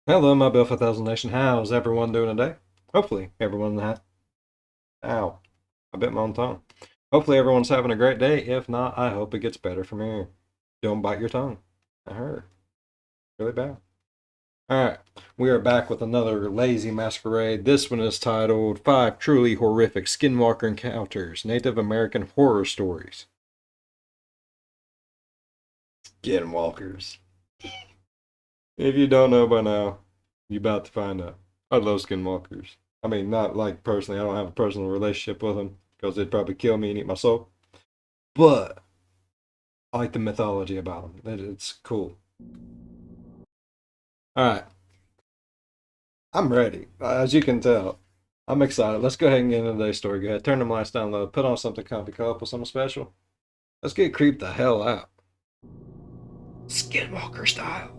Hello, my Bill 5000 Nation. How's everyone doing today? Hopefully, everyone Ow. I bit my own tongue. Hopefully, everyone's having a great day. If not, I hope it gets better from here. Don't bite your tongue. I heard. Really bad. Alright, we are back with another lazy masquerade. This one is titled Five Truly Horrific Skinwalker Encounters Native American Horror Stories. Skinwalkers. If you don't know by now, you're about to find out. I love skinwalkers. I mean, not like personally, I don't have a personal relationship with them because they'd probably kill me and eat my soul. But I like the mythology about them. It's cool. Alright, I'm ready. As you can tell, I'm excited. Let's go ahead and get into today's story. Go ahead, turn the lights down low, put on something comfy, call up with something special. Let's get creeped the hell out. Skinwalker style.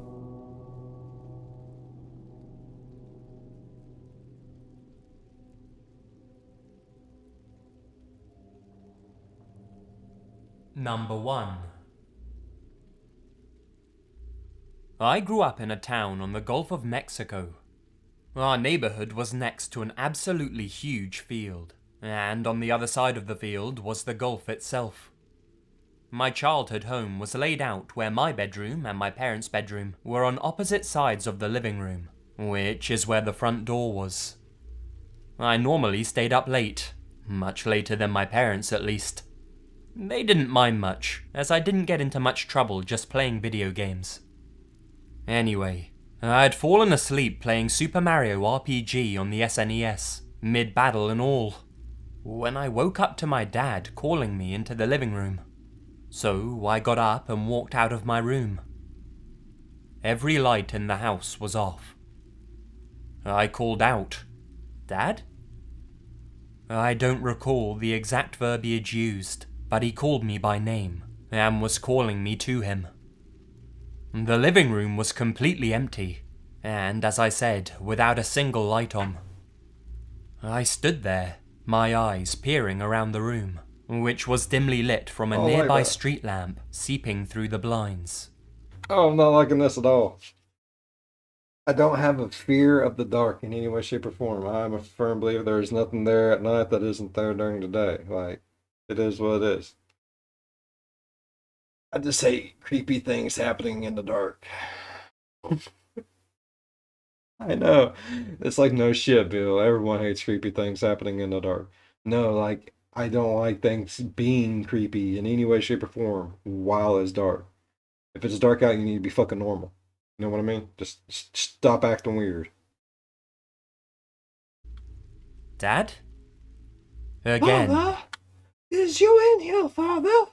Number 1. I grew up in a town on the Gulf of Mexico. Our neighborhood was next to an absolutely huge field, and on the other side of the field was the Gulf itself. My childhood home was laid out where my bedroom and my parents' bedroom were on opposite sides of the living room, which is where the front door was. I normally stayed up late, much later than my parents at least. They didn't mind much, as I didn't get into much trouble just playing video games. Anyway, I'd fallen asleep playing Super Mario RPG on the SNES, mid-battle and all, when I woke up to my dad calling me into the living room. So I got up and walked out of my room. Every light in the house was off. I called out, "Dad?" I don't recall the exact verbiage used, but he called me by name, and was calling me to him. The living room was completely empty, and as I said, without a single light on. I stood there, my eyes peering around the room, which was dimly lit from a nearby street lamp seeping through the blinds. Oh, I'm not liking this at all. I don't have a fear of the dark in any way, shape, or form. I'm a firm believer there is nothing there at night that isn't there during the day. Like, it is what it is. I just hate creepy things happening in the dark. I know. It's like no shit, Bill. Everyone hates creepy things happening in the dark. No, like, I don't like things being creepy in any way, shape, or form while it's dark. If it's dark out, you need to be fucking normal. You know what I mean? Just stop acting weird. Dad? Again. Father? Is you in here, Father?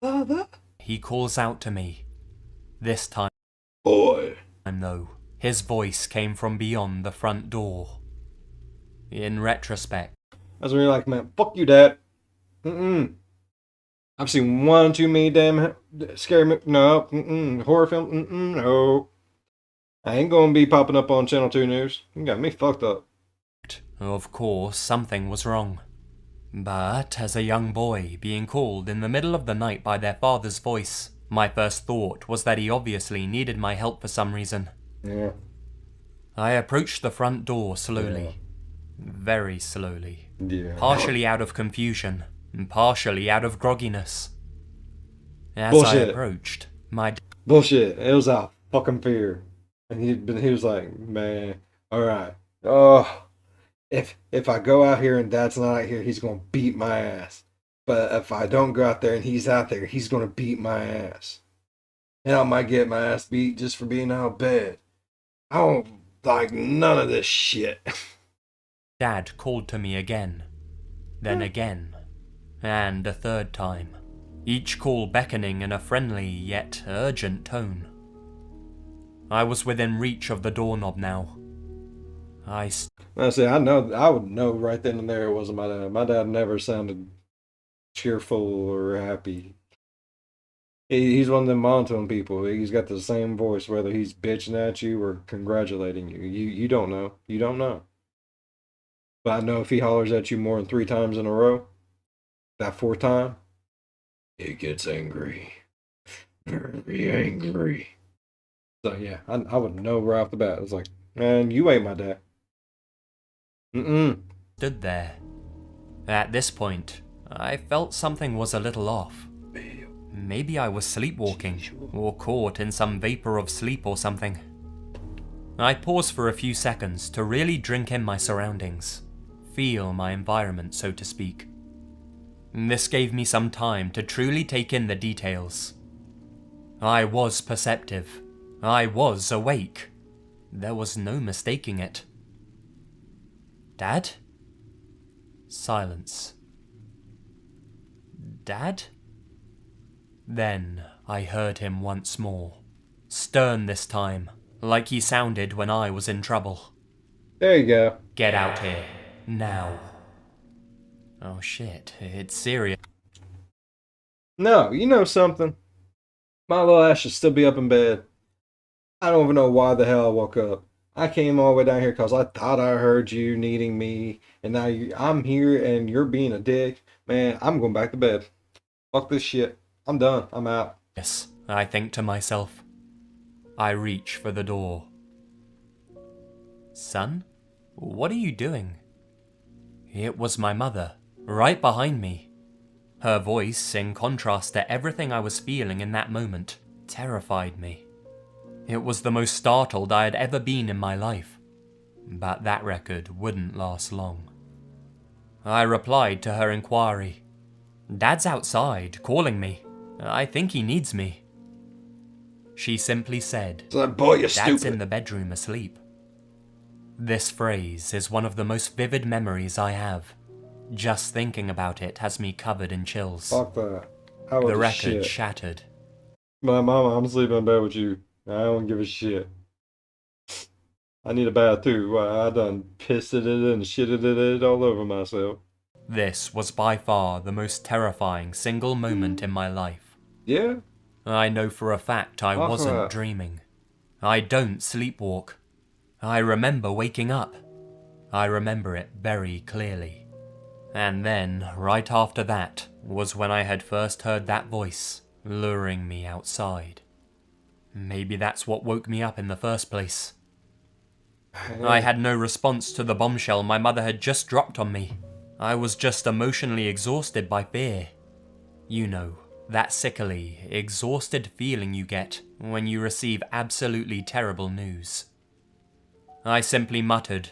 Father? He calls out to me. This time, Boy. though, his voice came from beyond the front door. In retrospect, That's when you're like, man, fuck you, Dad. I've seen one too many damn scary, no, horror film, no. I ain't gonna be popping up on Channel 2 News. You got me fucked up. of course, something was wrong. But as a young boy being called in the middle of the night by their father's voice, my first thought was that he obviously needed my help for some reason. Yeah. I approached the front door slowly. Very slowly. Yeah. Partially out of confusion, and partially out of grogginess. As Bullshit. I approached, my Bullshit. It was out fucking fear. And he was like, man, alright. Oh, if I go out here and Dad's not out here, he's gonna beat my ass. But if I don't go out there and he's out there, he's gonna beat my ass. And I might get my ass beat just for being out of bed. I don't like none of this shit. dad called to me again, then again, and a third time, each call beckoning in a friendly yet urgent tone. I was within reach of the doorknob now. I say, I would know right then and there it wasn't my dad. My dad never sounded cheerful or happy. He's one of them monotone people. He's got the same voice, whether he's bitching at you or congratulating you. You don't know. You don't know. But I know if he hollers at you more than 3 times in a row, that fourth time, he gets angry. Very angry. So yeah, I would know right off the bat. It was like, man, you ain't my dad. Mm-mm. Stood there. At this point, I felt something was a little off. Maybe I was sleepwalking, or caught in some vapor of sleep or something. I paused for a few seconds to really drink in my surroundings, feel my environment, so to speak. This gave me some time to truly take in the details. I was perceptive. I was awake. There was no mistaking it. Dad? Silence. Dad? Then I heard him once more. Stern this time, like he sounded when I was in trouble. There you go. Get out here, now. Oh shit, it's serious. No, you know something? My little ass should still be up in bed. I don't even know why the hell I woke up. I came all the way down here because I thought I heard you needing me, and now I'm here and you're being a dick. Man, I'm going back to bed. Fuck this shit. I'm done. I'm out. Yes, I think to myself. I reach for the door. Son, what are you doing? It was my mother, right behind me. Her voice, in contrast to everything I was feeling in that moment, terrified me. It was the most startled I had ever been in my life, but that record wouldn't last long. I replied to her inquiry. Dad's outside, calling me. I think he needs me. She simply said, So boy, you're Dad's stupid. in the bedroom asleep. This phrase is one of the most vivid memories I have. Just thinking about it has me covered in chills. Fuck that. How The was record shit? shattered. My mama, I'm sleeping in bed with you. I don't give a shit. I need a bath too. I done pissed it and shitted it all over myself. This was by far the most terrifying single moment in my life. Yeah? I know for a fact I Fuck wasn't that. dreaming. I don't sleepwalk. I remember waking up. I remember it very clearly. And then, right after that, was when I had first heard that voice, luring me outside. Maybe that's what woke me up in the first place. I had no response to the bombshell my mother had just dropped on me. I was just emotionally exhausted by fear. You know, that sickly, exhausted feeling you get when you receive absolutely terrible news. I simply muttered,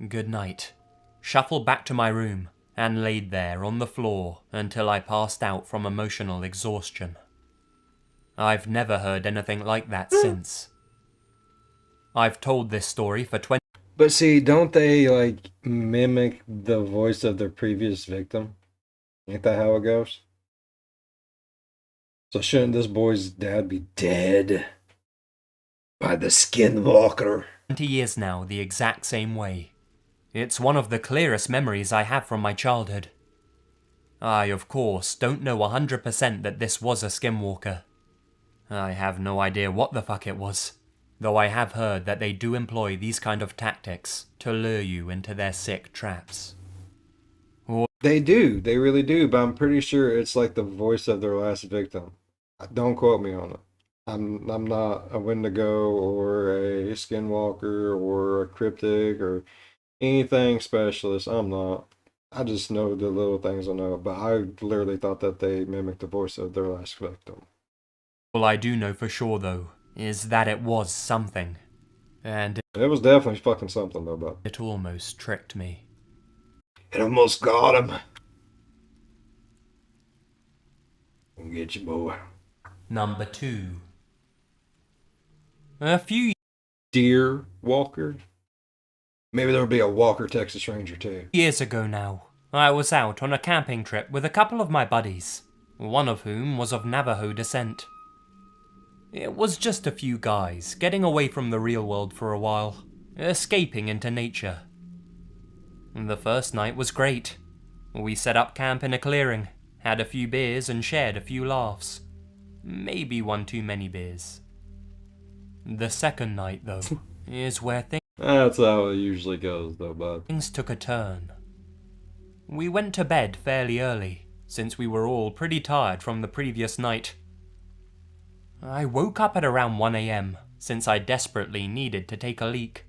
"Good night," shuffled back to my room, and laid there on the floor until I passed out from emotional exhaustion. I've never heard anything like that since. I've told this story for 20 But see, don't they like mimic the voice of their previous victim? Ain't that how it goes? So shouldn't this boy's dad be dead by the Skinwalker? years now the exact same way. It's one of the clearest memories I have from my childhood. I, of course, don't know 100% that this was a Skinwalker. I have no idea what the fuck it was, though I have heard that they do employ these kind of tactics to lure you into their sick traps. They do, they really do, but I'm pretty sure it's like the voice of their last victim. Don't quote me on it. I'm not a Wendigo or a Skinwalker or a cryptic or anything specialist. I'm not. I just know the little things I know, but I literally thought that they mimicked the voice of their last victim. All I do know for sure, though, is that it was something, and It was definitely fucking something though, bud. it almost tricked me. It almost got him. I'll get you, boy. Number 2. A few Deer Walker? Maybe there'll be a Walker Texas Ranger too. years ago now, I was out on a camping trip with a couple of my buddies, one of whom was of Navajo descent. It was just a few guys getting away from the real world for a while, escaping into nature. The first night was great. We set up camp in a clearing, had a few beers and shared a few laughs. Maybe one too many beers. The second night, though, is where That's how it usually goes though, bud. things took a turn. We went to bed fairly early, since we were all pretty tired from the previous night. I woke up at around 1 AM, since I desperately needed to take a leak.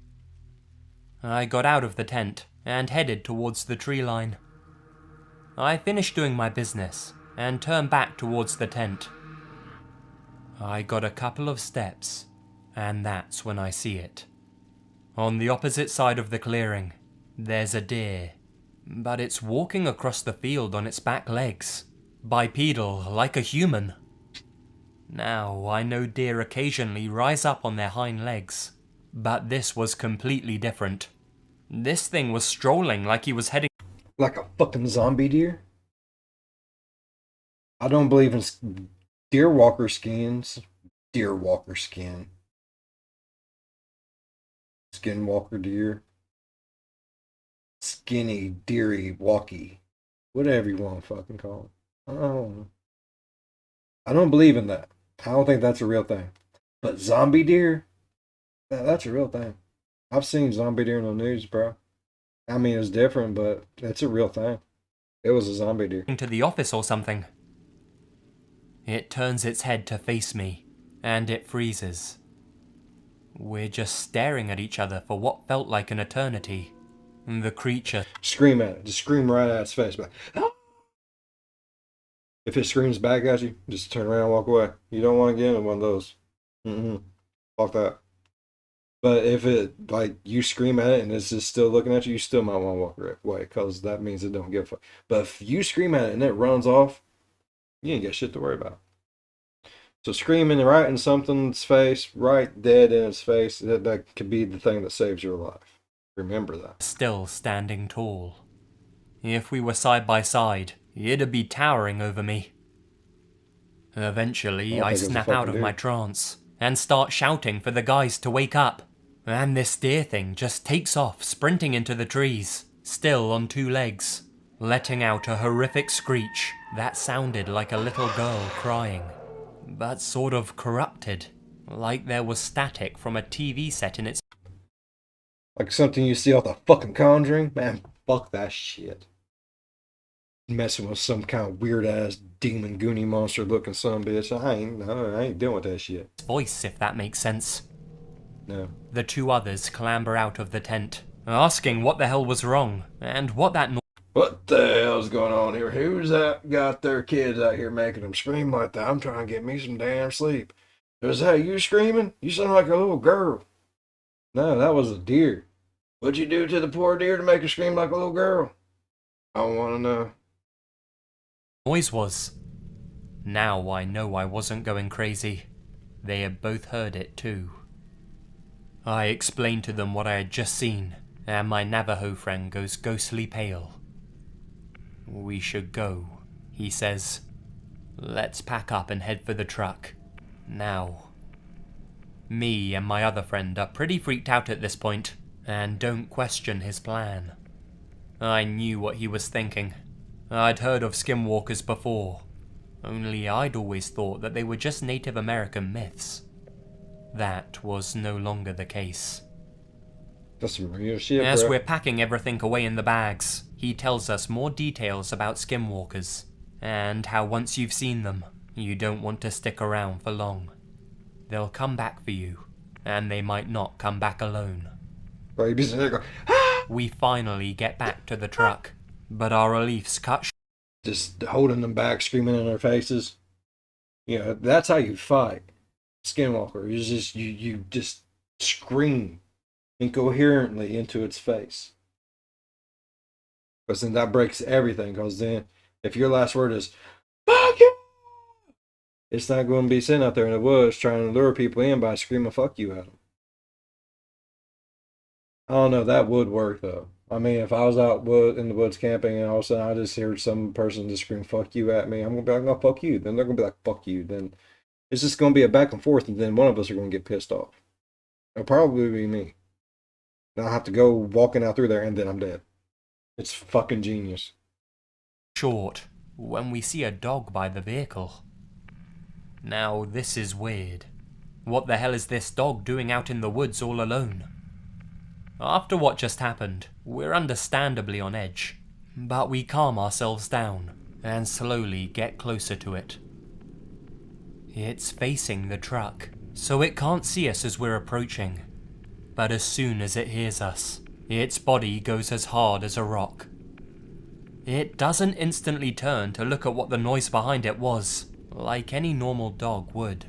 I got out of the tent and headed towards the tree line. I finished doing my business and turned back towards the tent. I got a couple of steps, and that's when I see it. On the opposite side of the clearing, there's a deer, but it's walking across the field on its back legs, bipedal like a human. Now, I know deer occasionally rise up on their hind legs, but this was completely different. This thing was strolling like he was heading Like a fucking zombie deer? I don't believe in deer walker skins. Deer walker skin. Skinwalker deer. Skinny, deery, walkie. Whatever you want to fucking call it. I don't believe in that. I don't think that's a real thing. But zombie deer? That's a real thing. I've seen zombie deer in the news, bro. I mean, it's different, but it's a real thing. It was a zombie deer. to the office or something. It turns its head to face me, and it freezes. We're just staring at each other for what felt like an eternity. The creature Scream at it. Just scream right at its face. Like, "Ah!" If it screams back at you, just turn around and walk away. You don't want to get in one of those. Fuck that. But if it, like, you scream at it and it's just still looking at you, you still might want to walk away, because that means it don't give a fuck. But if you scream at it and it runs off, you ain't got shit to worry about. So screaming right in something's face, right dead in its face, that could be the thing that saves your life. Remember that. still standing tall. If we were side by side, it'd be towering over me. Eventually, I snap out of my trance and start shouting for the guys to wake up. And this deer thing just takes off, sprinting into the trees, still on two legs, letting out a horrific screech that sounded like a little girl crying, but sort of corrupted, like there was static from a TV set in its... Like something you see off the fucking Conjuring? Man, fuck that shit. Messing with some kind of weird ass demon goonie monster looking son bitch. I ain't dealing with that shit. voice, if that makes sense. No. The two others clamber out of the tent, asking what the hell was wrong, and what that What the hell's going on here? Who's that got their kids out here making them scream like that? I'm trying to get me some damn sleep. Was that you screaming? You sound like a little girl. No, that was a deer. What'd you do to the poor deer to make her scream like a little girl? I want to know. noise was. Now I know I wasn't going crazy. They had both heard it too. I explained to them what I had just seen, and my Navajo friend goes ghostly pale. We should go, he says. Let's pack up and head for the truck. Now. Me and my other friend are pretty freaked out at this point, and don't question his plan. I knew what he was thinking. I'd heard of skinwalkers before, only I'd always thought that they were just Native American myths. That was no longer the case. That's some real shit, As bro. we're packing everything away in the bags, he tells us more details about skinwalkers, and how once you've seen them, you don't want to stick around for long. They'll come back for you, and they might not come back alone. Bro, you be sitting there going, ah! We finally get back to the truck, but our relief's cut short. Just holding them back, screaming in their faces. You know, that's how you fight. Skinwalker. You just scream incoherently into its face. Because then that breaks everything. Because then, if your last word is, fuck you! It's not going to be sitting out there in the woods trying to lure people in by screaming fuck you at them. I don't know, that would work though. I mean, if I was out in the woods camping and all of a sudden I just hear some person just scream fuck you at me, I'm going to be like, no, fuck you. Then they're going to be like, fuck you. Then it's just going to be a back and forth, and then one of us are going to get pissed off. It'll probably be me. And I'll have to go walking out through there, and then I'm dead. It's fucking genius. Short when we see a dog by the vehicle. Now this is weird. What the hell is this dog doing out in the woods all alone? After what just happened, we're understandably on edge, but we calm ourselves down and slowly get closer to it. It's facing the truck, so it can't see us as we're approaching. But as soon as it hears us, its body goes as hard as a rock. It doesn't instantly turn to look at what the noise behind it was, like any normal dog would.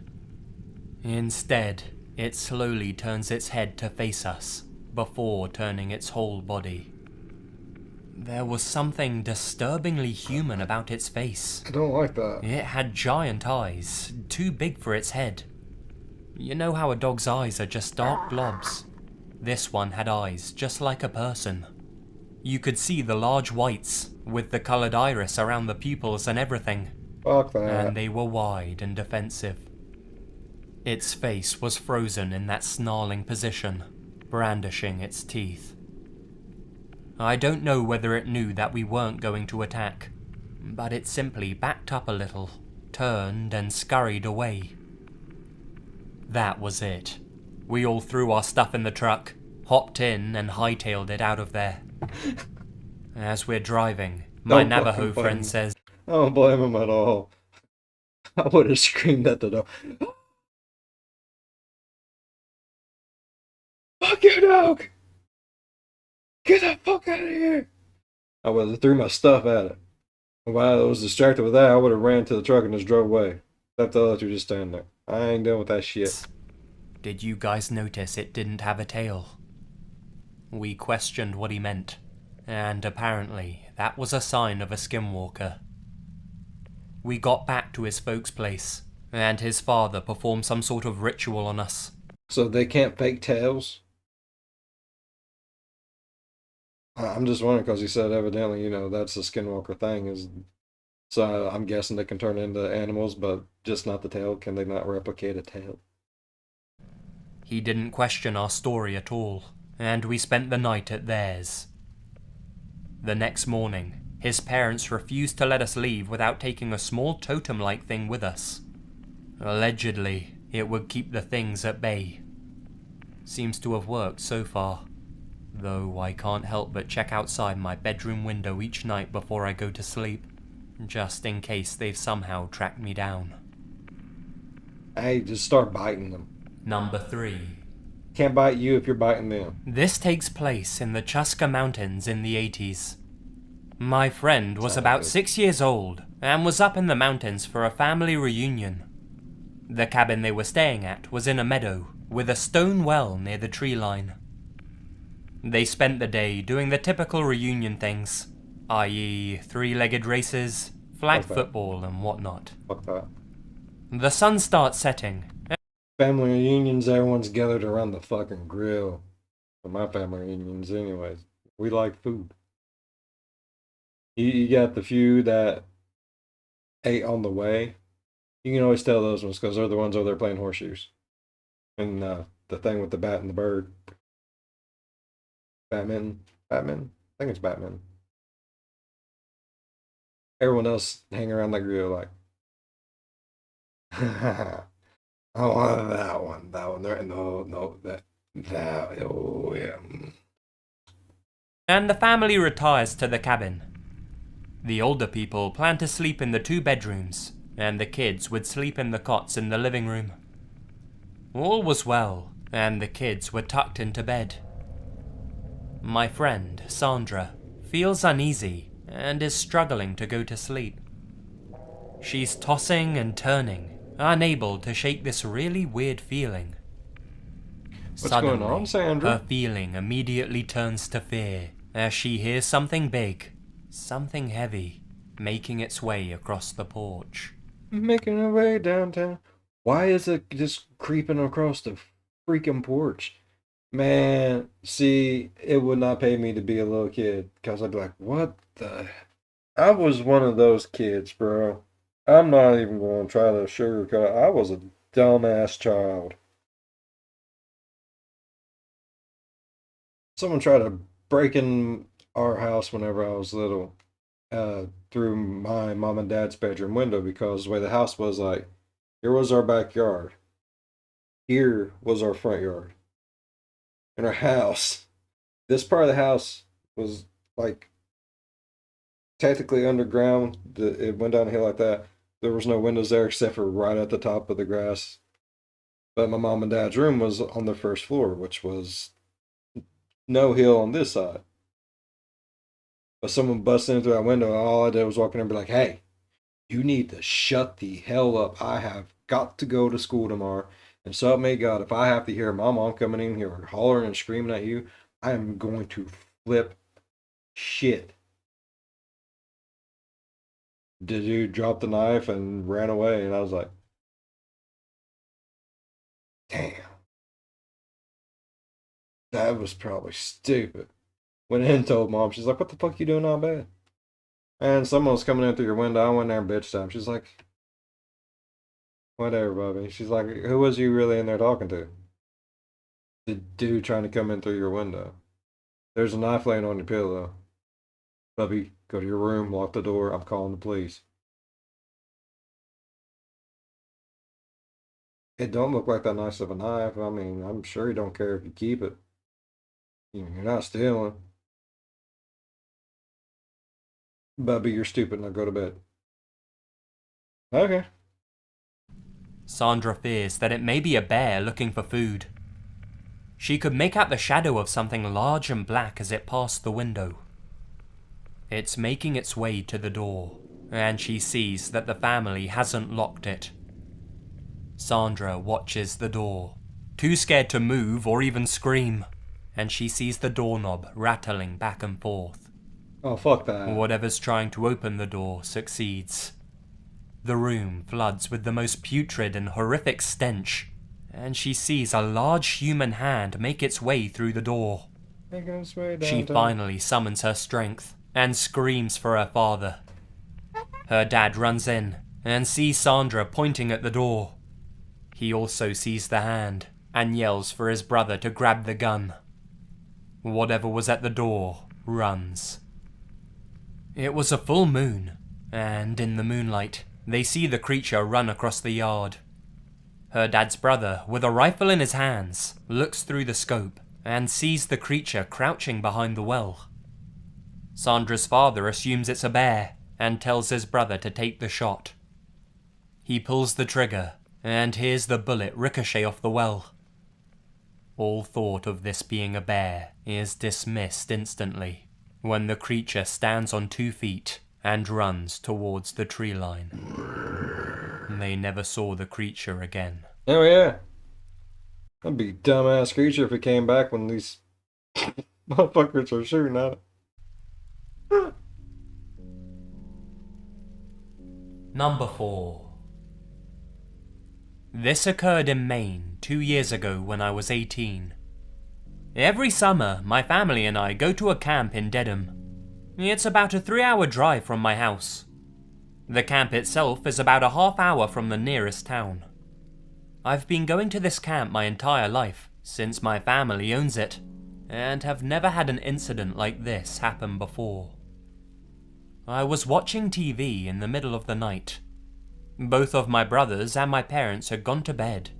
Instead, it slowly turns its head to face us, before turning its whole body. There was something disturbingly human about its face. I don't like that. It had giant eyes, too big for its head. You know how a dog's eyes are just dark blobs? This one had eyes just like a person. You could see the large whites, with the coloured iris around the pupils and everything. Fuck that. And they were wide and defensive. Its face was frozen in that snarling position, brandishing its teeth. I don't know whether it knew that we weren't going to attack, but it simply backed up a little, turned and scurried away. That was it. We all threw our stuff in the truck, hopped in and hightailed it out of there. As we're driving, my Don't Navajo fucking blame friend me. says, I don't blame him at all. I would have screamed at the door. Fuck your dog! Get the fuck out of here! I would have threw my stuff at it. While I was distracted with that, I would have ran to the truck and just drove away. Left the other two just standing there. I ain't done with that shit. "Did you guys notice it didn't have a tail?" We questioned what he meant, and apparently that was a sign of a skinwalker. We got back to his folks' place, and his father performed some sort of ritual on us. So they can't fake tails? I'm just wondering because he said evidently, that's the skinwalker thing. So I'm guessing they can turn into animals, but just not the tail. Can they not replicate a tail? He didn't question our story at all, and we spent the night at theirs. The next morning, his parents refused to let us leave without taking a small totem-like thing with us. Allegedly, it would keep the things at bay. Seems to have worked so far, though I can't help but check outside my bedroom window each night before I go to sleep, just in case they've somehow tracked me down. Hey, just start biting them. Number 3. Can't bite you if you're biting them. This takes place in the Chuska Mountains in the 80s. My friend was about 6 years old and was up in the mountains for a family reunion. The cabin they were staying at was in a meadow with a stone well near the tree line. They spent the day doing the typical reunion things, i.e. three-legged races, flag Okay. football and whatnot. Fuck that. The sun starts setting. Family reunions, everyone's gathered around the fucking grill. For my family reunions, anyways. We like food. You got the few that ate on the way. You can always tell those ones because they're the ones over there playing horseshoes. And the thing with the bat and the bird. Batman? I think it's Batman. Everyone else hang around the grill like, I want that one. That one. No, that. Oh, yeah. And the family retires to the cabin. The older people plan to sleep in the 2 bedrooms, and the kids would sleep in the cots in the living room. All was well, and the kids were tucked into bed. My friend, Sandra, feels uneasy and is struggling to go to sleep. She's tossing and turning, unable to shake this really weird feeling. What's going on, Sandra? Her feeling immediately turns to fear as she hears something big, something heavy, making its way across the porch. Making her way downtown. Why is it just creeping across the freaking porch? Man, see, it would not pay me to be a little kid because I'd be like, what the? I was one of those kids, bro. I'm not even going to try to sugarcoat. I was a dumbass child. Someone tried to break in our house whenever I was little, through my mom and dad's bedroom window because the way the house was, like, here was our backyard. Here was our front yard. And our house, this part of the house was, like, technically underground. It went down a hill like that. There was no windows there except for right at the top of the grass. But my mom and dad's room was on the first floor, which was no hill on this side. But someone busted in through that window, and all I did was walk in and be like, hey, you need to shut the hell up. I have got to go to school tomorrow. And so help me God, if I have to hear my mom coming in here and hollering and screaming at you, I am going to flip shit. The dude dropped the knife and ran away, and I was like, damn, that was probably stupid. Went in and told mom, she's like, what the fuck you doing out bad? And someone was coming in through your window. I went there and bitched at him. She's like, whatever, Bobby. She's like, who was you really in there talking to? The dude trying to come in through your window. There's a knife laying on your pillow. Bubby, go to your room, lock the door. I'm calling the police. It don't look like that nice of a knife. I mean, I'm sure you don't care if you keep it. You're not stealing. Bubby, you're stupid. Now go to bed. Okay. Sandra fears that it may be a bear looking for food. She could make out the shadow of something large and black as it passed the window. It's making its way to the door, and she sees that the family hasn't locked it. Sandra watches the door, too scared to move or even scream, and she sees the doorknob rattling back and forth. Oh, fuck that. Whatever's trying to open the door succeeds. The room floods with the most putrid and horrific stench, and she sees a large human hand make its way through the door. She finally summons her strength and screams for her father. Her dad runs in and sees Sandra pointing at the door. He also sees the hand and yells for his brother to grab the gun. Whatever was at the door runs. It was a full moon, and in the moonlight, they see the creature run across the yard. Her dad's brother, with a rifle in his hands, looks through the scope and sees the creature crouching behind the well. Sandra's father assumes it's a bear and tells his brother to take the shot. He pulls the trigger and hears the bullet ricochet off the well. All thought of this being a bear is dismissed instantly when the creature stands on 2 feet and runs towards the tree line. They never saw the creature again. Oh yeah. That'd be a dumbass creature if it came back when these motherfuckers are shooting at it. Number 4. This occurred in Maine 2 years ago when I was 18. Every summer, my family and I go to a camp in Dedham. It's about a 3-hour drive from my house. The camp itself is about a half hour from the nearest town. I've been going to this camp my entire life, since my family owns it, and have never had an incident like this happen before. I was watching TV in the middle of the night. Both of my brothers and my parents had gone to bed.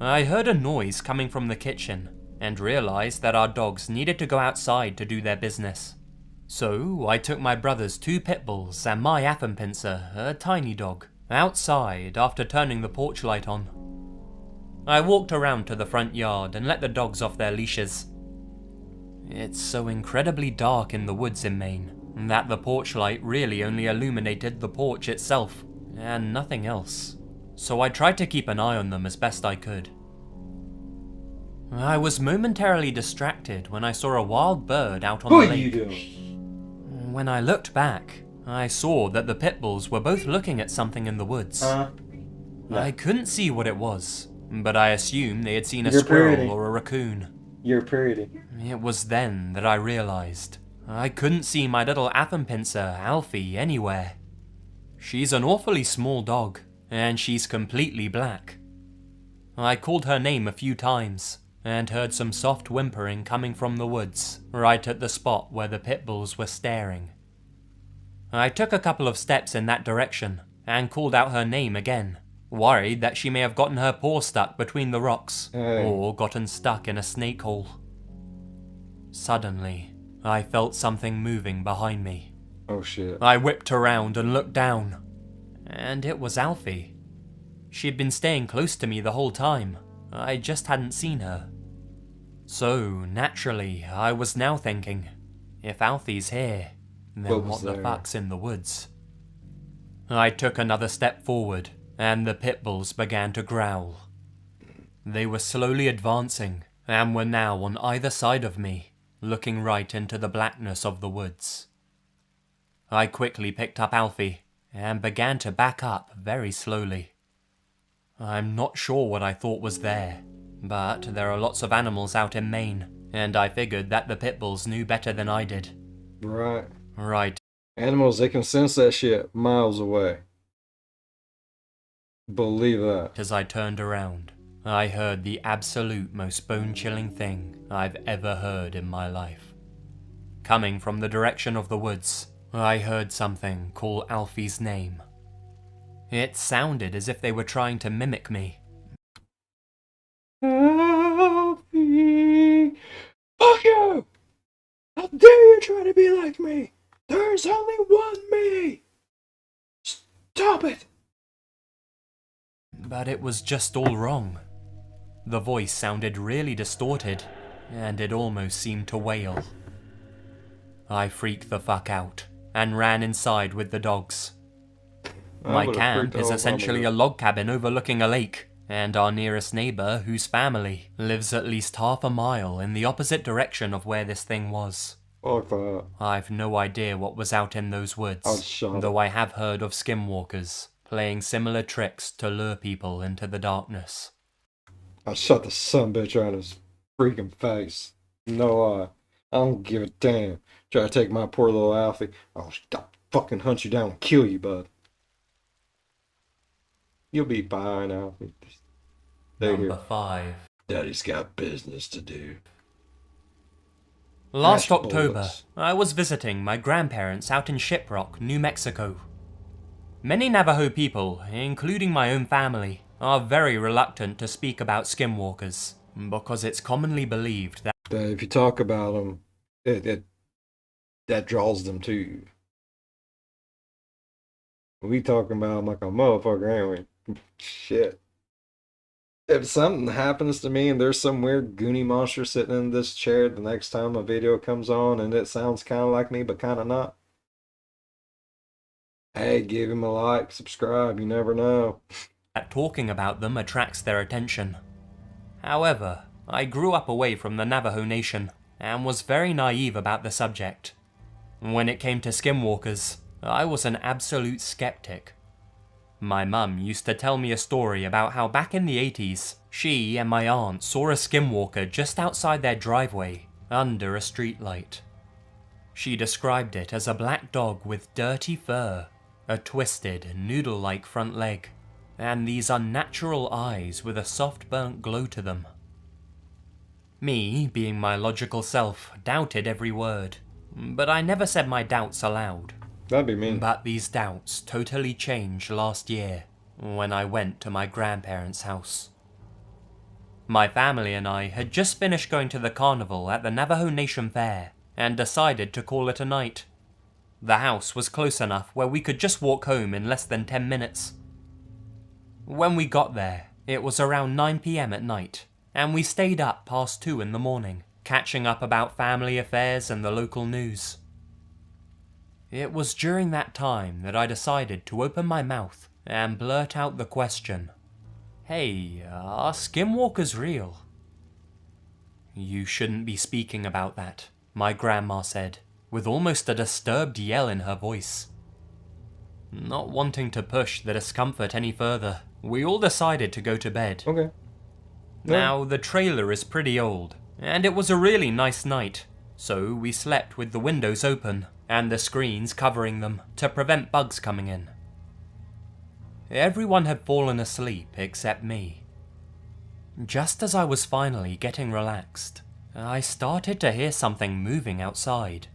I heard a noise coming from the kitchen and realized that our dogs needed to go outside to do their business. So I took my brother's 2 pit bulls and my Affenpinscher, a tiny dog, outside after turning the porch light on. I walked around to the front yard and let the dogs off their leashes. It's so incredibly dark in the woods in Maine that the porch light really only illuminated the porch itself and nothing else, so I tried to keep an eye on them as best I could. I was momentarily distracted when I saw a wild bird out on the lake. What are you doing? When I looked back, I saw that the pit bulls were both looking at something in the woods. No. I couldn't see what it was, but I assumed they had seen a You're squirrel pretty. or a raccoon. You're pretty. It was then that I realized I couldn't see my little Affenpinscher, Alfie, anywhere. She's an awfully small dog, and she's completely black. I called her name a few times, and heard some soft whimpering coming from the woods, right at the spot where the pit bulls were staring. I took a couple of steps in that direction, and called out her name again, worried that she may have gotten her paw stuck between the rocks, or gotten stuck in a snake hole. Suddenly, I felt something moving behind me. Oh shit. I whipped around and looked down, and it was Alfie. She'd been staying close to me the whole time. I just hadn't seen her. So, naturally, I was now thinking, if Alfie's here, then what the fuck's in the woods? I took another step forward, and the pit bulls began to growl. They were slowly advancing, and were now on either side of me, looking right into the blackness of the woods. I quickly picked up Alfie, and began to back up very slowly. I'm not sure what I thought was there, but there are lots of animals out in Maine, and I figured that the pit bulls knew better than I did. Right. Right. Animals, they can sense that shit miles away. Believe that. As I turned around, I heard the absolute most bone-chilling thing I've ever heard in my life. Coming from the direction of the woods, I heard something call Alfie's name. It sounded as if they were trying to mimic me. Alfie! Fuck you! How dare you try to be like me? There's only one me! Stop it! But it was just all wrong. The voice sounded really distorted, and it almost seemed to wail. I freaked the fuck out, and ran inside with the dogs. My camp is essentially a log cabin overlooking a lake, and our nearest neighbour, whose family, lives at least half a mile in the opposite direction of where this thing was. Fuck that. I've no idea what was out in those woods, though I have heard of skinwalkers playing similar tricks to lure people into the darkness. I shot the sumbitch out of his freaking face. No lie. I don't give a damn. Try to take my poor little Alfie. I'll fucking hunt you down and kill you, bud. You'll be fine, Alfie. Number 5. Daddy's got business to do. Last October, I was visiting my grandparents out in Shiprock, New Mexico. Many Navajo people, including my own family, are very reluctant to speak about skinwalkers, because it's commonly believed that if you talk about them, that draws them to you. We talking about them like a motherfucker, ain't we? Shit. If something happens to me and there's some weird goony monster sitting in this chair the next time a video comes on and it sounds kind of like me but kind of not, hey, give him a like, subscribe, you never know. That talking about them attracts their attention. However, I grew up away from the Navajo Nation and was very naive about the subject. When it came to skinwalkers, I was an absolute skeptic. My mum used to tell me a story about how back in the 80s, she and my aunt saw a skinwalker just outside their driveway, under a streetlight. She described it as a black dog with dirty fur, a twisted, noodle-like front leg, and these unnatural eyes with a soft burnt glow to them. Me, being my logical self, doubted every word, but I never said my doubts aloud. That'd be mean. But these doubts totally changed last year, when I went to my grandparents' house. My family and I had just finished going to the carnival at the Navajo Nation Fair, and decided to call it a night. The house was close enough where we could just walk home in less than 10 minutes. When we got there, it was around 9 PM at night, and we stayed up past 2 in the morning, catching up about family affairs and the local news. It was during that time that I decided to open my mouth and blurt out the question, "Hey, are skinwalkers real?" "You shouldn't be speaking about that," my grandma said, with almost a disturbed yell in her voice. Not wanting to push the discomfort any further, we all decided to go to bed. Okay. Now, the trailer is pretty old, and it was a really nice night, so we slept with the windows open and the screens covering them to prevent bugs coming in. Everyone had fallen asleep except me. Just as I was finally getting relaxed, I started to hear something moving outside.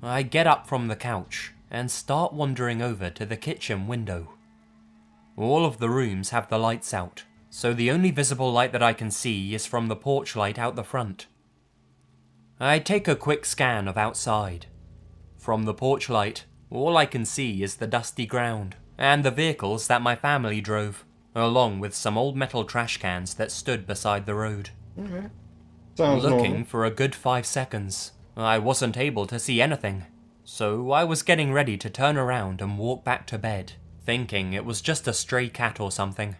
I get up from the couch and start wandering over to the kitchen window. All of the rooms have the lights out, so the only visible light that I can see is from the porch light out the front. I take a quick scan of outside. From the porch light, all I can see is the dusty ground and the vehicles that my family drove, along with some old metal trash cans that stood beside the road. Okay. Sounds Looking normal. for a good 5 seconds, I wasn't able to see anything, so I was getting ready to turn around and walk back to bed, thinking it was just a stray cat or something.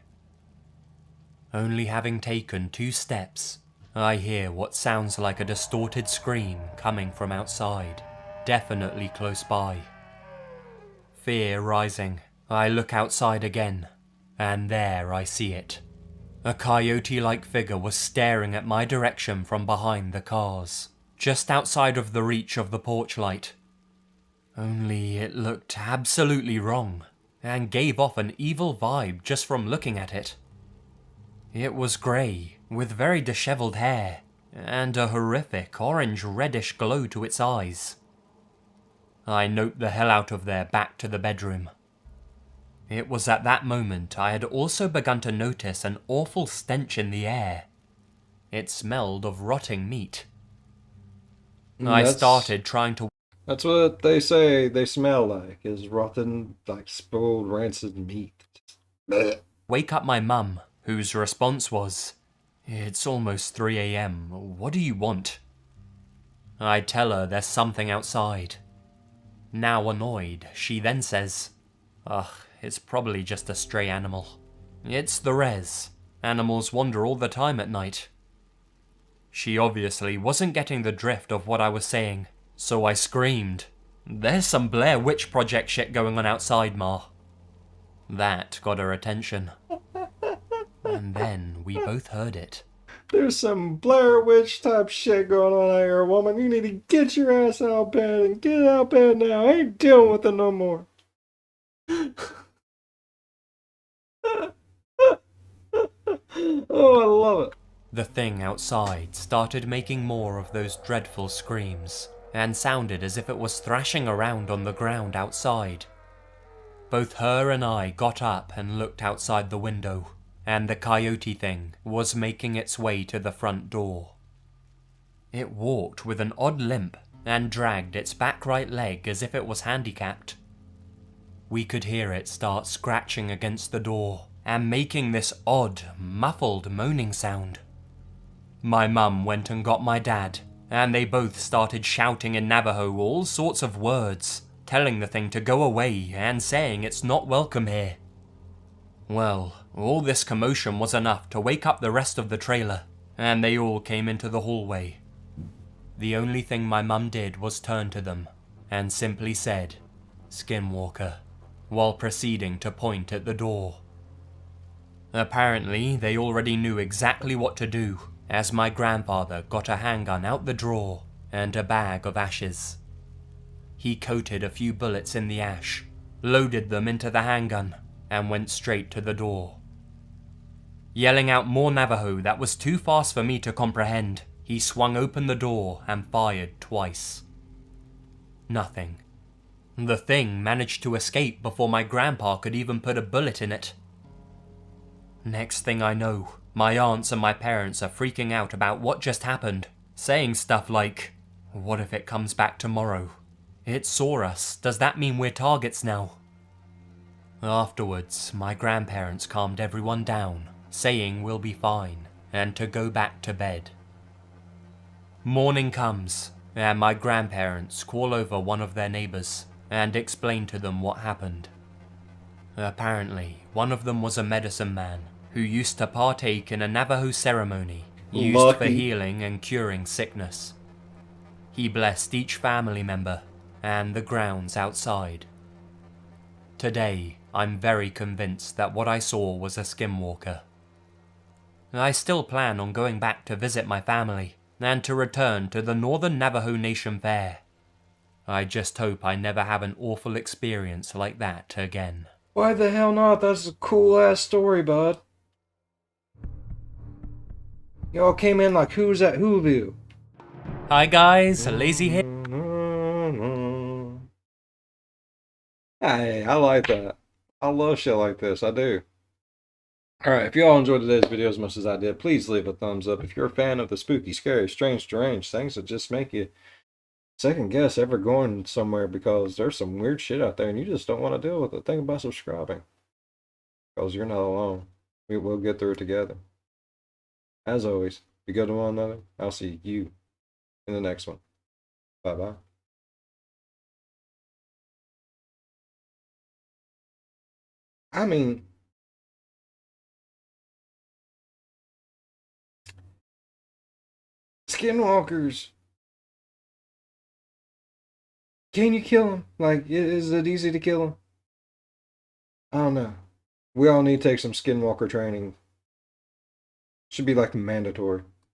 Only having taken 2 steps, I hear what sounds like a distorted scream coming from outside, definitely close by. Fear rising, I look outside again, and there I see it. A coyote-like figure was staring at my direction from behind the cars, just outside of the reach of the porch light. Only it looked absolutely wrong, and gave off an evil vibe just from looking at it. It was grey, with very dishevelled hair, and a horrific orange-reddish glow to its eyes. I noped the hell out of there back to the bedroom. It was at that moment I had also begun to notice an awful stench in the air. It smelled of rotting meat. I started trying to... That's what they say they smell like, is rotten, like spoiled, rancid meat. Blech. wake up my mum, whose response was, "It's almost 3 a.m, what do you want?" I tell her there's something outside. Now annoyed, she then says, "Ugh, it's probably just a stray animal. It's the res. Animals wander all the time at night." She obviously wasn't getting the drift of what I was saying, so I screamed, "There's some Blair Witch Project shit going on outside, Ma." That got her attention. And then we both heard it. There's some Blair Witch type shit going on out here, woman. You need to get your ass out of bed and get out of bed now. I ain't dealing with it no more. Oh, I love it. The thing outside started making more of those dreadful screams, and sounded as if it was thrashing around on the ground outside. Both her and I got up and looked outside the window, and the coyote thing was making its way to the front door. It walked with an odd limp and dragged its back right leg as if it was handicapped. We could hear it start scratching against the door and making this odd, muffled moaning sound. My mum went and got my dad, and they both started shouting in Navajo all sorts of words, telling the thing to go away and saying it's not welcome here. Well, all this commotion was enough to wake up the rest of the trailer, and they all came into the hallway. The only thing my mum did was turn to them and simply said, "Skinwalker," while proceeding to point at the door. Apparently, they already knew exactly what to do, as my grandfather got a handgun out the drawer and a bag of ashes. He coated a few bullets in the ash, loaded them into the handgun, and went straight to the door. Yelling out more Navajo that was too fast for me to comprehend, he swung open the door and fired twice. Nothing. The thing managed to escape before my grandpa could even put a bullet in it. Next thing I know, my aunts and my parents are freaking out about what just happened, saying stuff like, "What if it comes back tomorrow? It saw us, does that mean we're targets now?" Afterwards, my grandparents calmed everyone down, saying we'll be fine, and to go back to bed. Morning comes, and my grandparents call over one of their neighbours, and explain to them what happened. Apparently, one of them was a medicine man, who used to partake in a Navajo ceremony used for healing and curing sickness. He blessed each family member and the grounds outside. Today, I'm very convinced that what I saw was a skinwalker. I still plan on going back to visit my family and to return to the Northern Navajo Nation Fair. I just hope I never have an awful experience like that again. Why the hell not? That's a cool ass story, bud. Y'all came in like who's at Whoville. Hi guys, lazy here. Hey, I like that. I love shit like this. I do. Alright, if y'all enjoyed today's video as much as I did, please leave a thumbs up. If you're a fan of the spooky, scary, strange, deranged things that just make you second guess ever going somewhere because there's some weird shit out there and you just don't want to deal with it. Think about subscribing because you're not alone. We will get through it together. As always, be good to one another. I'll see you in the next one. Bye bye. I mean, skinwalkers. Can you kill him? Like, is it easy to kill him? I don't know. We all need to take some skinwalker training. Should be like mandatory.